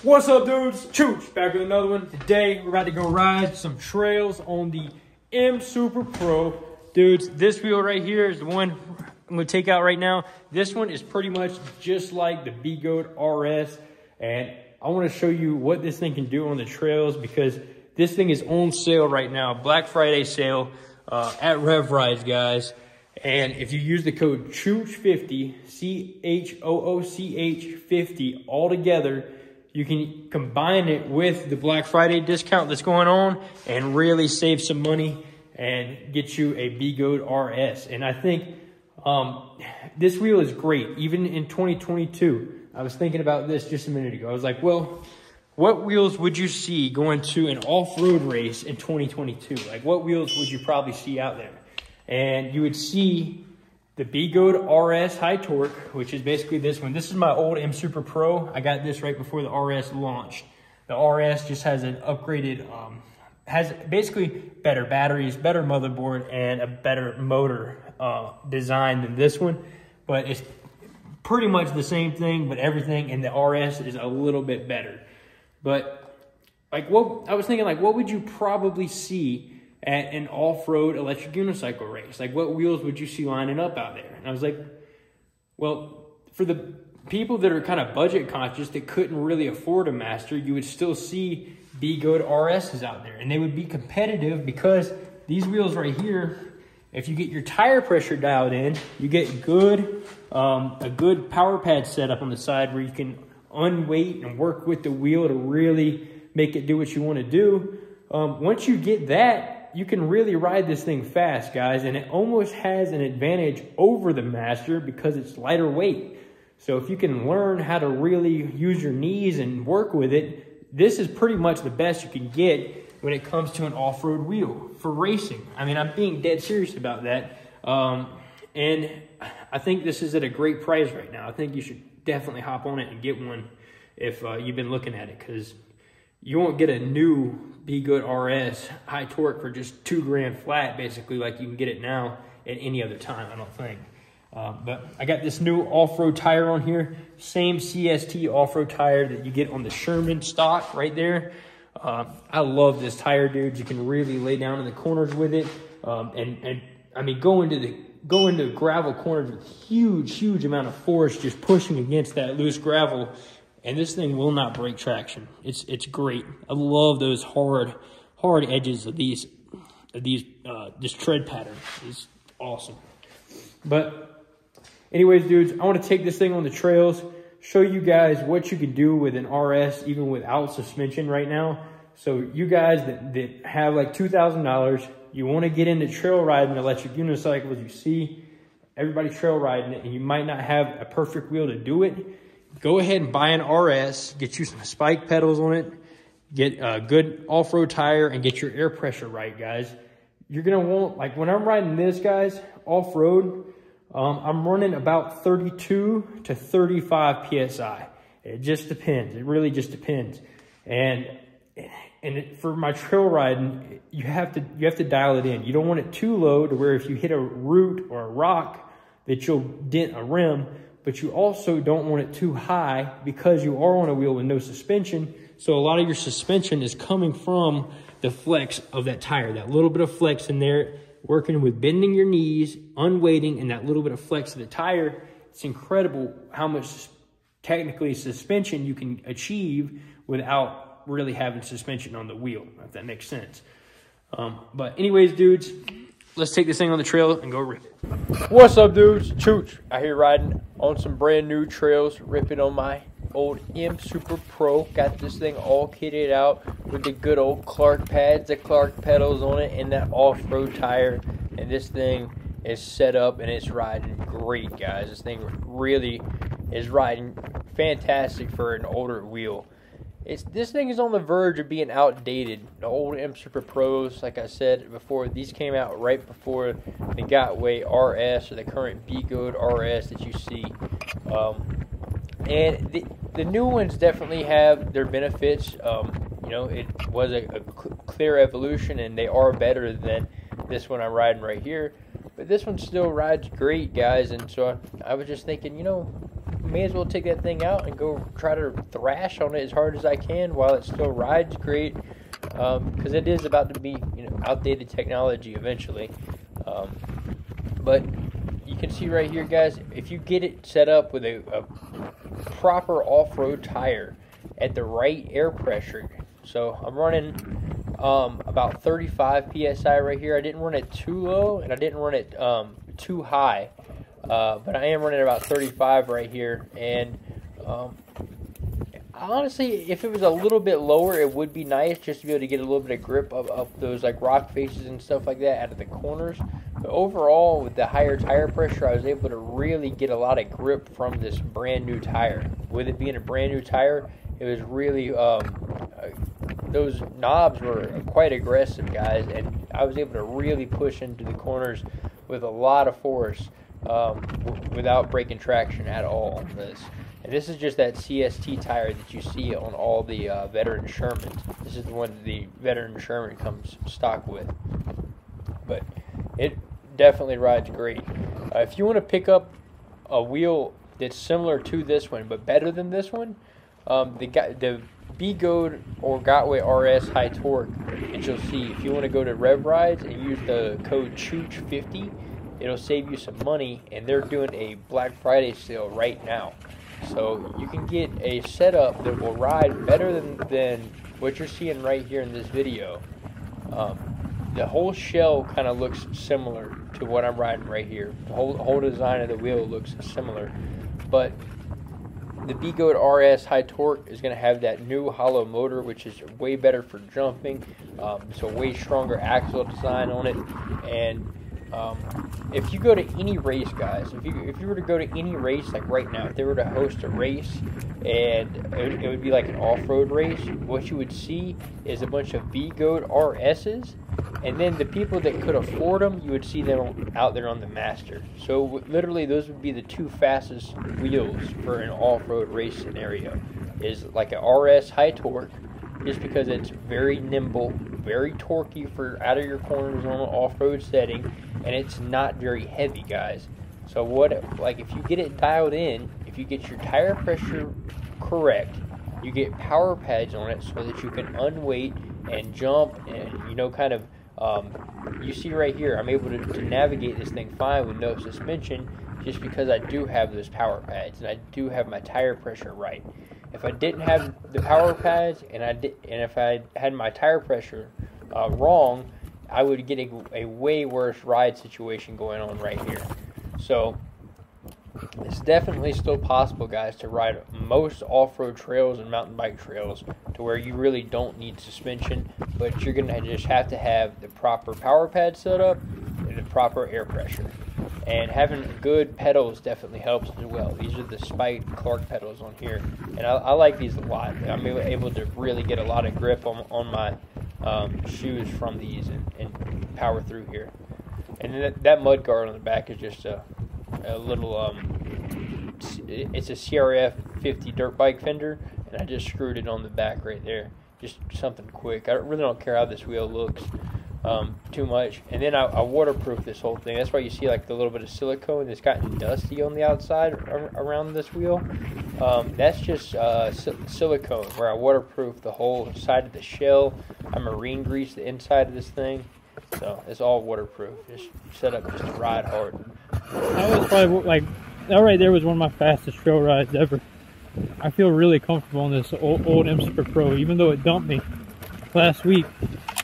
What's up, dudes? Chooch back with another one. Today we're about to go ride some trails on the M Super Pro. Dudes, this wheel right here is the one I'm gonna take out right now. This one is pretty much just like the B-Goat RS, and I want to show you what this thing can do on the trails because this thing is on sale right now, Black Friday sale at Rev Rides, guys. And if you use the code CHOOCH50, CHOOCH 50 all together, you can combine it with the Black Friday discount that's going on and really save some money and get you a B-Goat RS. And I think this wheel is great, even in 2022. I was thinking about this just a minute ago. I was like, well, what wheels would you see going to an off-road race in 2022? Like, what wheels would you probably see out there? And you would see the B-Goat RS High Torque, which is basically this one. This is my old M Super Pro. I got this right before the RS launched. The RS just has an upgraded, has basically better batteries, better motherboard, and a better motor design than this one. But it's pretty much the same thing, but everything in the RS is a little bit better. But like, what I was thinking, like, what would you probably see at an off-road electric unicycle race? Like, what wheels would you see lining up out there? And I was like, well, for the people that are kind of budget conscious that couldn't really afford a Master, you would still see B-Goat RSs out there, and they would be competitive because these wheels right here, if you get your tire pressure dialed in, you get a good power pad setup on the side where you can unweight and work with the wheel to really make it do what you want to do. Once you get that, you can really ride this thing fast, guys, and it almost has an advantage over the Master because it's lighter weight. So if you can learn how to really use your knees and work with it, this is pretty much the best you can get when it comes to an off-road wheel for racing. I mean, I'm being dead serious about that. And I think this is at a great price right now. I think you should definitely hop on it and get one if you've been looking at it, because you won't get a new B-Goat RS High Torque for just $2 grand flat, basically, like you can get it now at any other time, I don't think. But I got this new off-road tire on here, same CST off-road tire that you get on the Sherman stock right there. I love this tire, dudes. You can really lay down in the corners with it, and I mean, go into gravel corners with huge amount of force, just pushing against that loose gravel. And this thing will not break traction. It's great. I love those hard edges of this tread pattern. It's awesome. But anyways, dudes, I want to take this thing on the trails, show you guys what you can do with an RS even without suspension right now. So you guys that have like $2,000, you want to get into trail riding electric unicycles, you see everybody trail riding it, and you might not have a perfect wheel to do it. Go ahead and buy an RS, get you some spike pedals on it, get a good off-road tire, and get your air pressure right, guys. You're going to want, like when I'm riding this, guys, off-road, I'm running about 32 to 35 PSI. It just depends. It really just depends. And for my trail riding, you have to dial it in. You don't want it too low to where if you hit a root or a rock that you'll dent a rim, but you also don't want it too high because you are on a wheel with no suspension. So a lot of your suspension is coming from the flex of that tire, that little bit of flex in there, working with bending your knees, unweighting, and that little bit of flex of the tire. It's incredible how much technically suspension you can achieve without really having suspension on the wheel, if that makes sense. But anyways, dudes, let's take this thing on the trail and go rip it. What's up, dudes? Chooch out here riding on some brand new trails, ripping on my old M Super Pro. Got this thing all kitted out with the good old Clark pads, the Clark pedals on it, and that off-road tire. And this thing is set up and it's riding great, guys. This thing really is riding fantastic for an older wheel. This thing is on the verge of being outdated. The old M Super Pros, like I said before, these came out right before the Gotway RS or the current B-Goat RS that you see. And the new ones definitely have their benefits. You know, it was a clear evolution, and they are better than this one I'm riding right here. But this one still rides great, guys. And so I was just thinking, you know, may as well take that thing out and go try to thrash on it as hard as I can while it still rides great, because it is about to be, you know, outdated technology eventually. But you can see right here, guys, if you get it set up with a proper off-road tire at the right air pressure. So I'm running about 35 psi right here. I didn't run it too low and I didn't run it too high, but I am running about 35 right here. And honestly, if it was a little bit lower, it would be nice just to be able to get a little bit of grip of those like rock faces and stuff like that out of the corners. But overall, with the higher tire pressure, I was able to really get a lot of grip from this brand new tire. With it being a brand new tire, it was really, those knobs were quite aggressive, guys, and I was able to really push into the corners with a lot of force without breaking traction at all on this. And this is just that CST tire that you see on all the veteran Shermans. This is the one that the veteran Sherman comes stock with. But it definitely rides great. If you want to pick up a wheel that's similar to this one but better than this one, the B-Goat or Gotway RS High Torque that you'll see, if you want to go to Rev Rides and use the code CHOOCH50, it'll save you some money, and they're doing a Black Friday sale right now. So you can get a setup that will ride better than what you're seeing right here in this video. The whole shell kind of looks similar to what I'm riding right here. The whole design of the wheel looks similar, but the B-Goat RS High Torque is going to have that new hollow motor, which is way better for jumping. So way stronger axle design on it. And if you go to any race, guys, if you were to go to any race, like right now, if they were to host a race and it would be like an off-road race, what you would see is a bunch of B-Goat RSs, and then the people that could afford them, you would see them out there on the Master. So literally those would be the two fastest wheels for an off-road race scenario, is like an RS High Torque, just because it's very nimble, very torquey for out of your corners on an off-road setting, and it's not very heavy, guys. So like if you get it dialed in, if you get your tire pressure correct, you get power pads on it so that you can unweight and jump, and you know, kind of you see right here, I'm able to navigate this thing fine with no suspension, just because I do have those power pads and I do have my tire pressure right. If I didn't have the power pads and if I had my tire pressure wrong, I would get a way worse ride situation going on right here. So it's definitely still possible, guys, to ride most off-road trails and mountain bike trails to where you really don't need suspension, but you're going to just have to have the proper power pad set up and the proper air pressure. And having good pedals definitely helps as well. These are the Spike Clark pedals on here, and I like these a lot. I'm able to really get a lot of grip on my shoes from these and power through here. And then that mud guard on the back is just a little it's a CRF 50 dirt bike fender, and I just screwed it on the back right there, just something quick. I really don't care how this wheel looks too much. And then I waterproof this whole thing. That's why you see like the little bit of silicone that's gotten dusty on the outside around this wheel. That's just silicone, where I waterproof the whole side of the shell. I marine grease the inside of this thing, so it's all waterproof. Just set up just to ride hard. That was probably like, that right there was one of my fastest trail rides ever. I feel really comfortable on this old M Super Pro, even though it dumped me last week.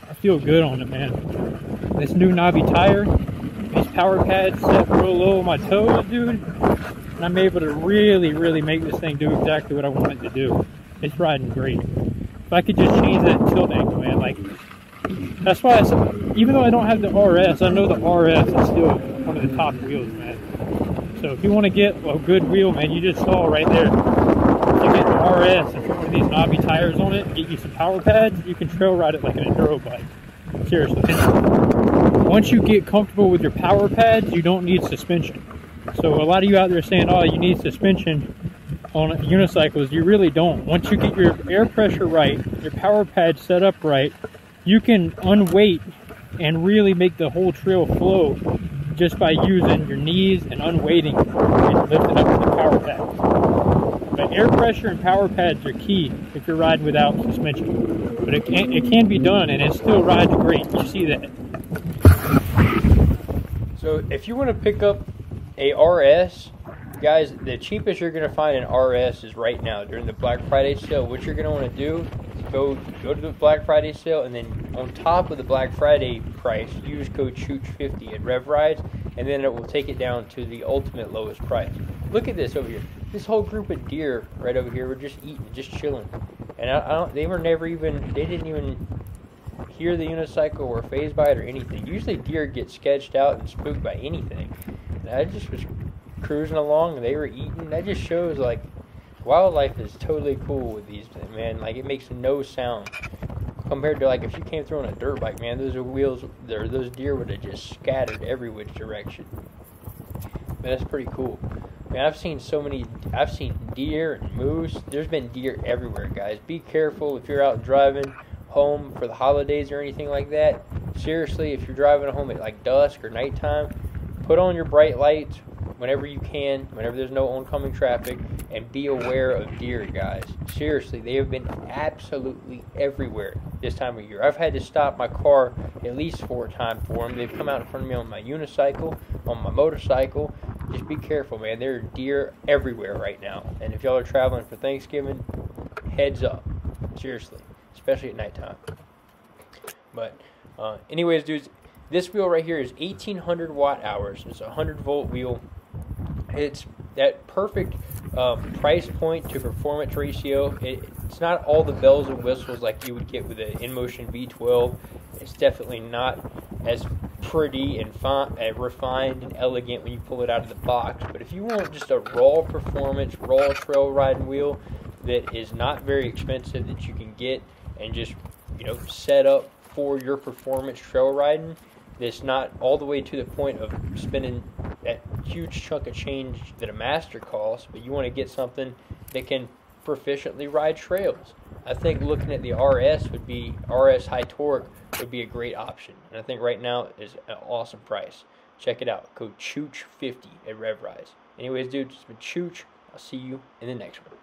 I feel good on it, man. This new knobby tire, these power pads set real low on my toes, dude, and I'm able to really make this thing do exactly what I want it to do. It's riding great. If I could just change that tilt angle, man, like, that's why even though I don't have the RS, I know the RS is still one of the top wheels, man. So if you want to get a good wheel, man, you just saw right there, you get the RS and put one of these knobby tires on it, get you some power pads, you can trail ride it like an enduro bike. Seriously. Once you get comfortable with your power pads, you don't need suspension. So a lot of you out there saying, oh, you need suspension on unicycles, you really don't. Once you get your air pressure right, your power pads set up right, you can unweight and really make the whole trail flow just by using your knees and unweighting and lifting up the power pads. But air pressure and power pads are key if you're riding without suspension. But it can be done, and it still rides great. You see that. So if you want to pick up a RS, guys, the cheapest you're going to find an RS is right now during the Black Friday sale. What you're going to want to do is go to the Black Friday sale, and then on top of the Black Friday price, use code CHOOCH50 at RevRides, and then it will take it down to the ultimate lowest price. Look at this over here. This whole group of deer right over here were just eating, just chilling, and they didn't even hear the unicycle or phased by it or anything. Usually deer get sketched out and spooked by anything. And I just was cruising along and they were eating. That just shows like wildlife is totally cool with these, man. Like it makes no sound compared to like if you came through on a dirt bike, man. Those deer would have just scattered every which direction. Man, that's pretty cool. Man, I've seen deer and moose. There's been deer everywhere, guys. Be careful if you're out driving home for the holidays or anything like that. Seriously, if you're driving home at like dusk or nighttime, put on your bright lights whenever you can, whenever there's no oncoming traffic, and be aware of deer, guys. Seriously, they have been absolutely everywhere this time of year. I've had to stop my car at least 4 times for them. They've come out in front of me on my unicycle, on my motorcycle. Just be careful, man. There are deer everywhere right now. And if y'all are traveling for Thanksgiving, heads up. Seriously. Especially at nighttime. But anyways, dudes, this wheel right here is 1800 watt hours. It's a 100-volt wheel. It's that perfect price point to performance ratio. It's not all the bells and whistles like you would get with an InMotion V12. It's definitely not as pretty and refined and elegant when you pull it out of the box. But if you want just a raw performance, raw trail riding wheel that is not very expensive, that you can get and just, set up for your performance trail riding, that's not all the way to the point of spending that huge chunk of change that a master costs, but you want to get something that can proficiently ride trails. I think looking at the RS High Torque would be a great option. And I think right now is an awesome price. Check it out. Code CHOOCH50 at RevRides. Anyways, dude, it's been Chooch. I'll see you in the next one.